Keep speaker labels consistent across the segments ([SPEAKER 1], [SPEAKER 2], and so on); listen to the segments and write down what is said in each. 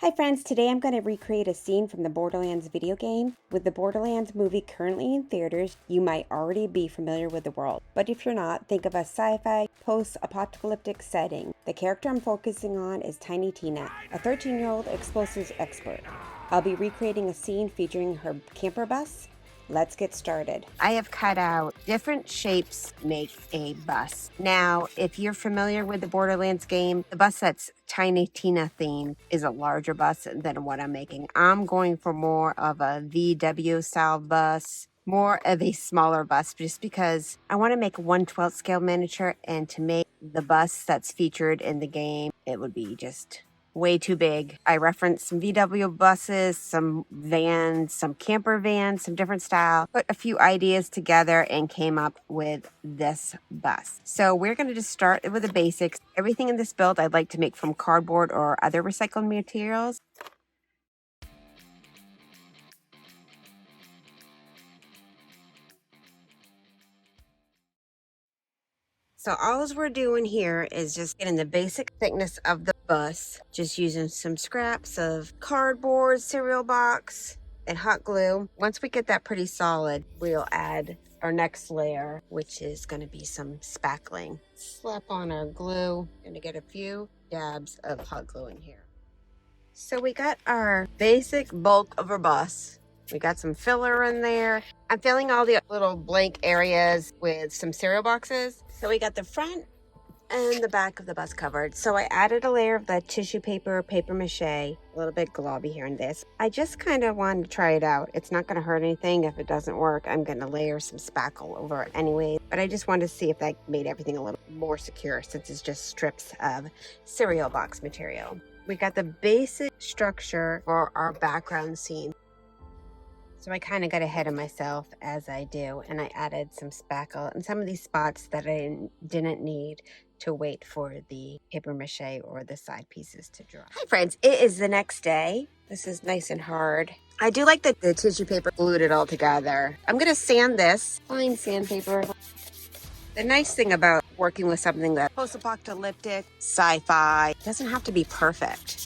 [SPEAKER 1] Hi friends, today I'm going to recreate a scene from the Borderlands video game. With the Borderlands movie currently in theaters, you might already be familiar with the world. But if you're not, think of a sci-fi, post-apocalyptic setting. The character I'm focusing on is Tiny Tina, a 13-year-old explosives expert. I'll be recreating a scene featuring her camper bus. Let's get started. I have cut out different shapes make a bus. Now, if you're familiar with the Borderlands game, the bus that's Tiny Tina themed is a larger bus than what I'm making. I'm going for more of a VW style bus, more of a smaller bus, just because I want to make a 1/12 scale miniature, and to make the bus that's featured in the game, it would be just way too big. I referenced some VW buses, some vans, some camper vans, some different style, put a few ideas together and came up with this bus. So we're going to just start with the basics. Everything in this build I'd like to make from cardboard or other recycled materials. So all we're doing here is just getting the basic thickness of the bus, just using some scraps of cardboard, cereal box, and hot glue. Once we get that pretty solid, we'll add our next layer, which is going to be some spackling. Slap on our glue. Going to get a few dabs of hot glue in here. So we got our basic bulk of our bus. We got some filler in there. I'm filling all the little blank areas with some cereal boxes. So we got the front and the back of the bus covered. So I added a layer of that tissue paper, paper mache, a little bit globby here and this. I just kind of wanted to try it out. It's not going to hurt anything. If it doesn't work, I'm going to layer some spackle over it anyway. But I just wanted to see if that made everything a little more secure, since it's just strips of cereal box material. We got the basic structure for our background scene. So I kind of got ahead of myself as I do, and I added some spackle in some of these spots that I didn't need to wait for the paper mache or the side pieces to dry. Hi friends, it is the next day. This is nice and hard. I do like that the tissue paper glued it all together. I'm going to sand this, fine sandpaper. The nice thing about working with something that's post-apocalyptic, sci-fi, doesn't have to be perfect.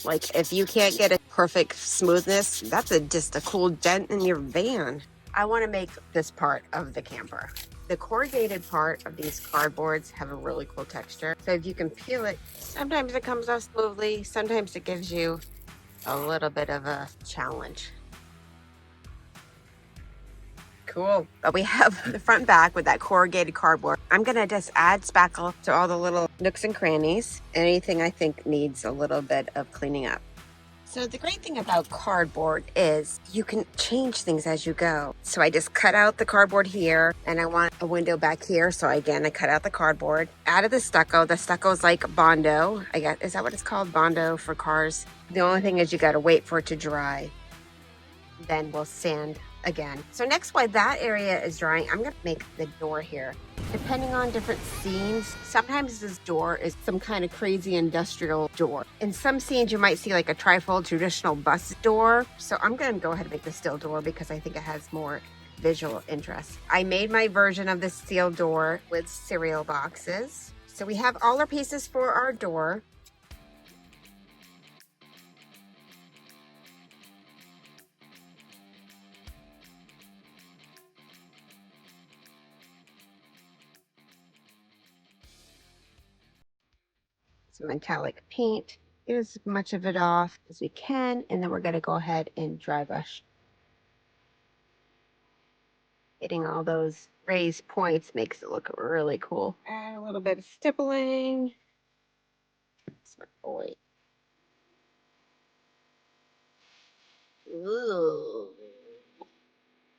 [SPEAKER 1] Like, if you can't get a perfect smoothness, that's just a cool dent in your van. I want to make this part of the camper. The corrugated part of these cardboards have a really cool texture. So if you can peel it, sometimes it comes off smoothly. Sometimes it gives you a little bit of a challenge. Cool. But we have the front and back with that corrugated cardboard. I'm going to just add spackle to all the little nooks and crannies. Anything I think needs a little bit of cleaning up. So the great thing about cardboard is you can change things as you go. So I just cut out the cardboard here, and I want a window back here. So again, I cut out the cardboard, added the stucco. The stucco is like Bondo. Is that what it's called? Bondo for cars. The only thing is you got to wait for it to dry. Then we'll sand again. So next, while that area is drying, I'm gonna make the door here. Depending on different scenes, sometimes this door is some kind of crazy industrial door. In some scenes, you might see like a trifold traditional bus door. So I'm gonna go ahead and make the steel door because I think it has more visual interest. I made my version of the steel door with cereal boxes. So we have all our pieces for our door. Some metallic paint, get as much of it off as we can, and then we're going to go ahead and dry brush. Getting all those raised points makes it look really cool. Add a little bit of stippling. Smart boy. Ooh.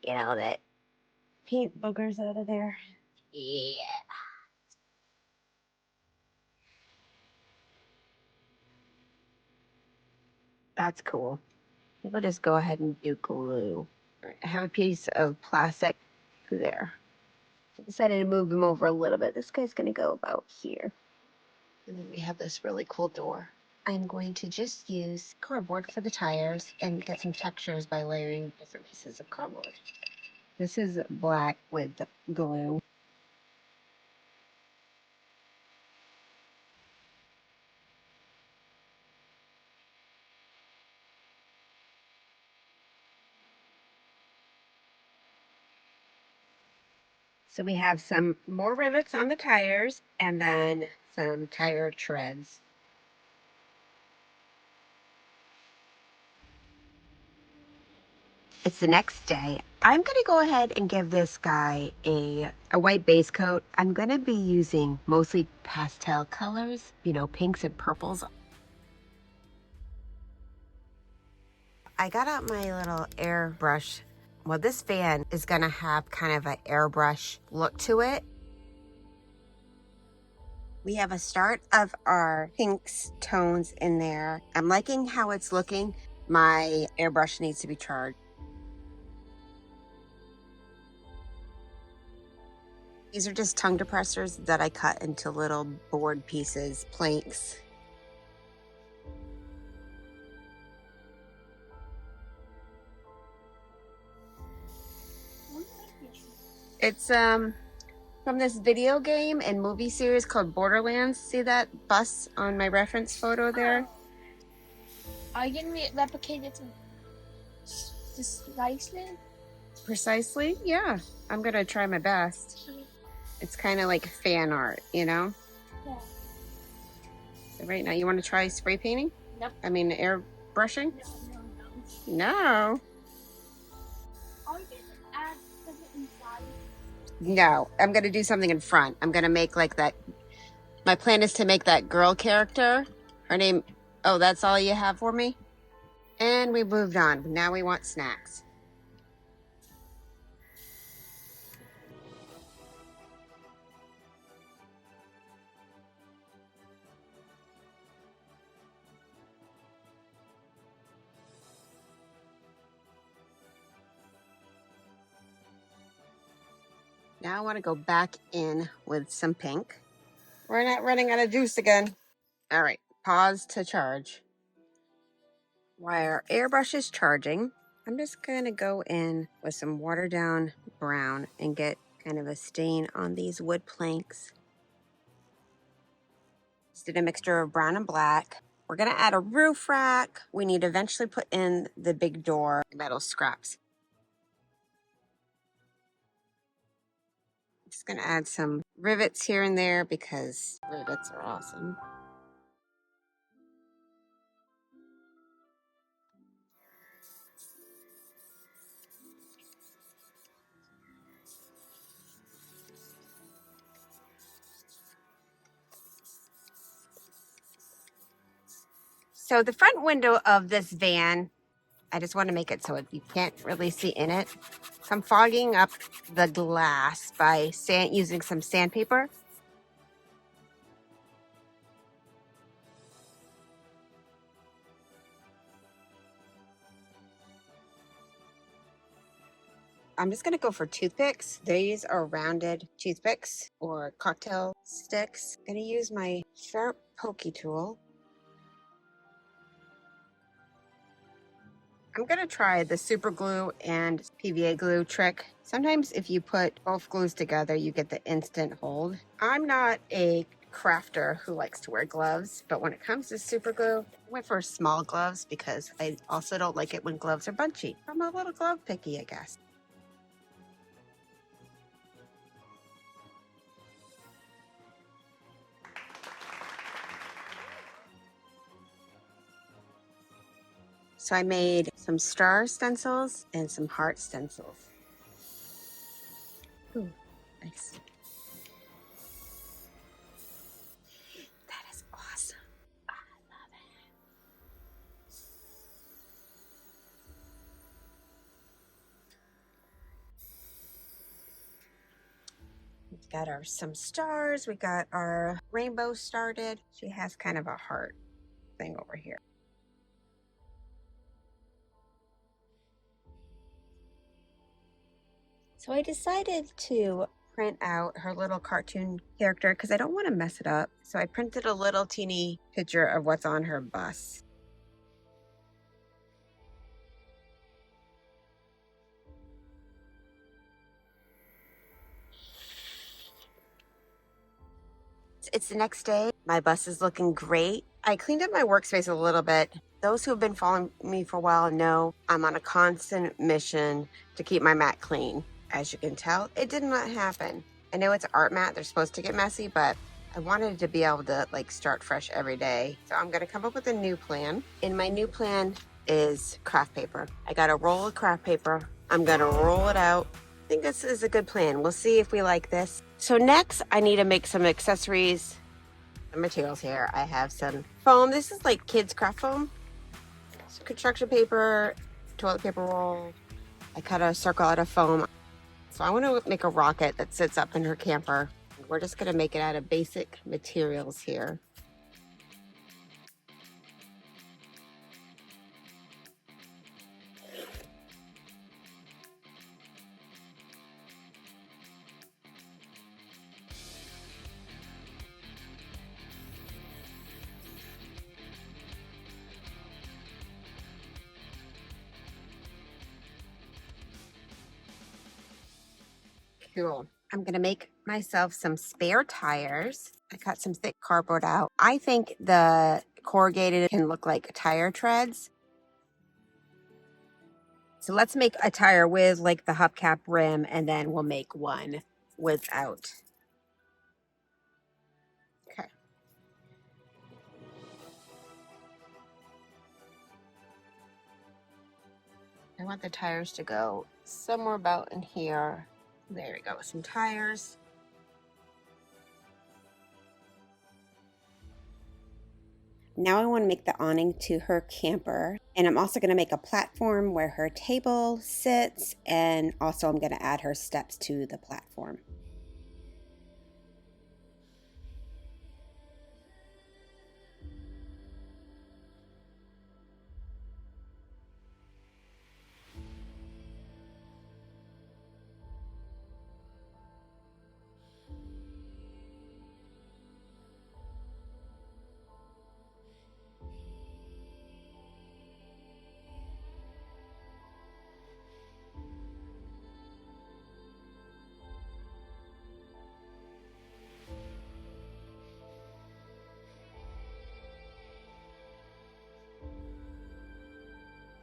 [SPEAKER 1] Get all that paint boogers out of there. Yeah. That's cool. We'll just go ahead and do glue. All right, I have a piece of plastic there. I decided to move him over a little bit. This guy's going to go about here. And then we have this really cool door. I'm going to just use cardboard for the tires and get some textures by layering different pieces of cardboard. This is black with the glue. So we have some more rivets on the tires and then some tire treads. It's the next day. I'm going to go ahead and give this guy a white base coat. I'm going to be using mostly pastel colors, you know, pinks and purples. I got out my little airbrush. Well, this van is going to have kind of an airbrush look to it. We have a start of our pinks tones in there. I'm liking how it's looking. My airbrush needs to be charged. These are just tongue depressors that I cut into little board pieces, planks. It's from this video game and movie series called Borderlands. See that bus on my reference photo there?
[SPEAKER 2] Are you gonna replicate it just nicely?
[SPEAKER 1] Precisely, yeah. I'm gonna try my best. It's kind of like fan art, you know?
[SPEAKER 2] Yeah.
[SPEAKER 1] So right now, you want to try spray painting?
[SPEAKER 2] Nope.
[SPEAKER 1] I mean, airbrushing?
[SPEAKER 2] No.
[SPEAKER 1] No.
[SPEAKER 2] Are you gonna add something inside?
[SPEAKER 1] No, I'm gonna do something in front. I'm gonna make like that. My plan is to make that girl character. Her name, oh, that's all you have for me? And we moved on. Now we want snacks. Now I want to go back in with some pink. We're not running out of juice again. All right, pause to charge. While our airbrush is charging, I'm just going to go in with some watered down brown and get kind of a stain on these wood planks. Just did a mixture of brown and black. We're going to add a roof rack. We need to eventually put in the big door metal scraps. Just going to add some rivets here and there because rivets are awesome. So the front window of this van, I just want to make it so you can't really see in it. So I'm fogging up the glass by using some sandpaper. I'm just going to go for toothpicks. These are rounded toothpicks or cocktail sticks. I'm going to use my sharp pokey tool. I'm going to try the super glue and PVA glue trick. Sometimes if you put both glues together, you get the instant hold. I'm not a crafter who likes to wear gloves, but when it comes to super glue, I went for small gloves because I also don't like it when gloves are bunchy. I'm a little glove picky, I guess. So I made some star stencils and some heart stencils. Ooh, nice. That is awesome. I love it. We've got some stars. We got our rainbow started. She has kind of a heart thing over here. So I decided to print out her little cartoon character because I don't want to mess it up. So I printed a little teeny picture of what's on her bus. It's the next day. My bus is looking great. I cleaned up my workspace a little bit. Those who have been following me for a while know I'm on a constant mission to keep my mat clean. As you can tell, it did not happen. I know it's art mat, they're supposed to get messy, but I wanted to be able to like start fresh every day. So I'm gonna come up with a new plan. And my new plan is craft paper. I got a roll of craft paper. I'm gonna roll it out. I think this is a good plan. We'll see if we like this. So next I need to make some accessories. The materials here. I have some foam. This is like kids craft foam. Some construction paper, toilet paper roll. I cut a circle out of foam. So I want to make a rocket that sits up in her camper. We're just going to make it out of basic materials here. Cool. I'm going to make myself some spare tires. I cut some thick cardboard out. I think the corrugated can look like tire treads. So let's make a tire with like the hubcap rim, and then we'll make one without. Okay. I want the tires to go somewhere about in here. There we go, some tires. Now I want to make the awning to her camper, and I'm also going to make a platform where her table sits, and also I'm going to add her steps to the platform.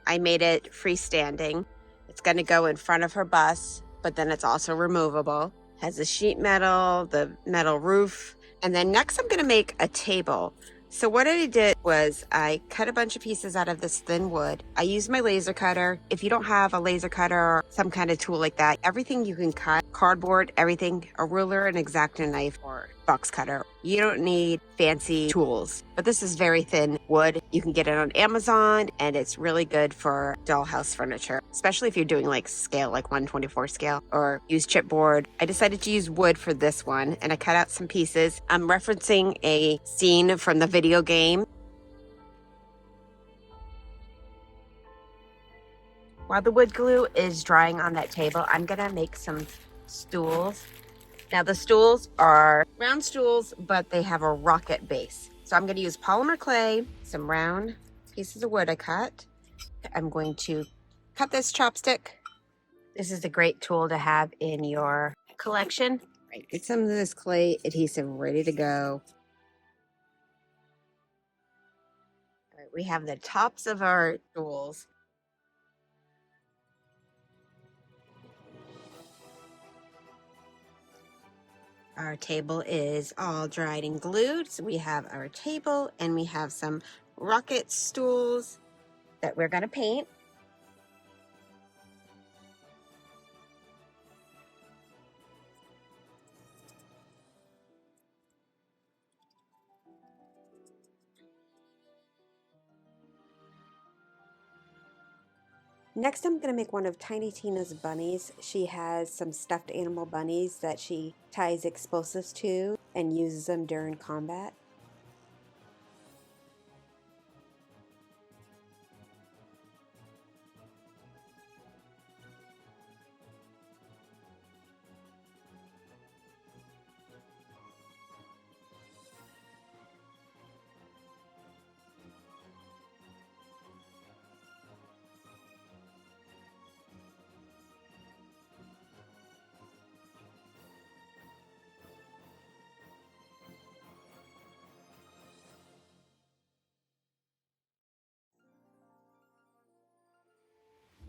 [SPEAKER 1] I made it freestanding. It's going to go in front of her bus, but then it's also removable. Has the sheet metal, the metal roof. And then next I'm going to make a table. So what I did was I cut a bunch of pieces out of this thin wood. I used my laser cutter. If you don't have a laser cutter or some kind of tool like that, everything you can cut, cardboard, everything, a ruler, an X-Acto knife, or box cutter. You don't need fancy tools, but this is very thin wood. You can get it on Amazon, and it's really good for dollhouse furniture, especially if you're doing like scale, like 1/24 scale, or use chipboard. I decided to use wood for this one, and I cut out some pieces. I'm referencing a scene from the video game. While the wood glue is drying on that table, I'm gonna make some stools. Now the stools are round stools, but they have a rocket base. So I'm going to use polymer clay, some round pieces of wood I cut. I'm going to cut this chopstick. This is a great tool to have in your collection. Right, get some of this clay adhesive ready to go. All right, we have the tops of our stools. Our table is all dried and glued. So we have our table, and we have some rocket stools that we're going to paint. Next, I'm going to make one of Tiny Tina's bunnies. She has some stuffed animal bunnies that she ties explosives to and uses them during combat.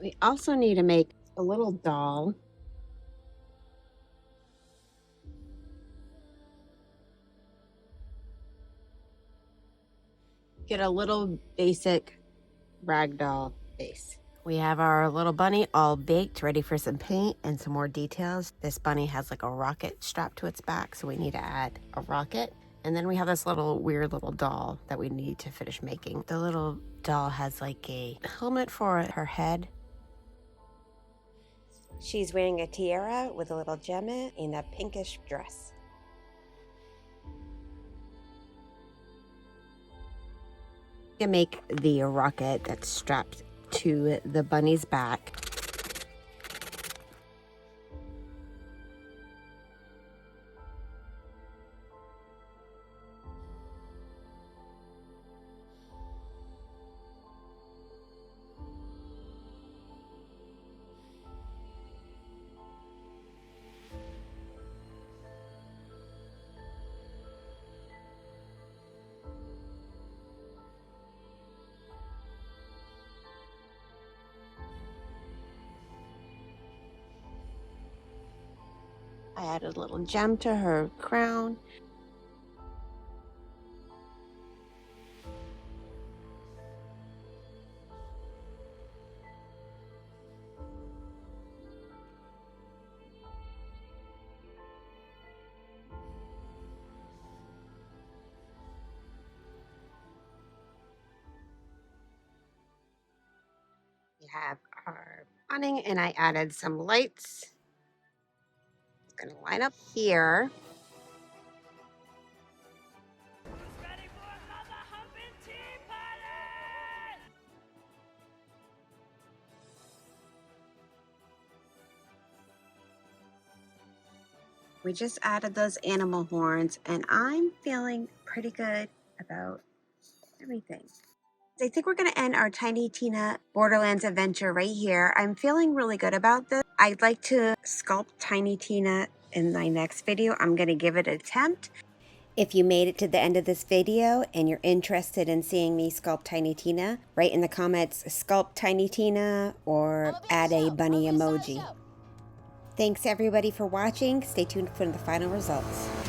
[SPEAKER 1] We also need to make a little doll. Get a little basic ragdoll base. We have our little bunny all baked, ready for some paint and some more details. This bunny has like a rocket strapped to its back, so we need to add a rocket. And then we have this little weird little doll that we need to finish making. The little doll has like a helmet for her head. She's wearing a tiara with a little gem in a pinkish dress. To make the rocket that's strapped to the bunny's back. I added a little gem to her crown. We have our awning, and I added some lights. It's gonna line up here.
[SPEAKER 2] Ready for another humping tea party?
[SPEAKER 1] We just added those animal horns, and I'm feeling pretty good about everything. I think we're going to end our Tiny Tina Borderlands adventure right here. I'm feeling really good about this. I'd like to sculpt Tiny Tina in my next video. I'm going to give it an attempt. If you made it to the end of this video and you're interested in seeing me sculpt Tiny Tina, write in the comments sculpt Tiny Tina or add a bunny emoji. Thanks everybody for watching. Stay tuned for the final results.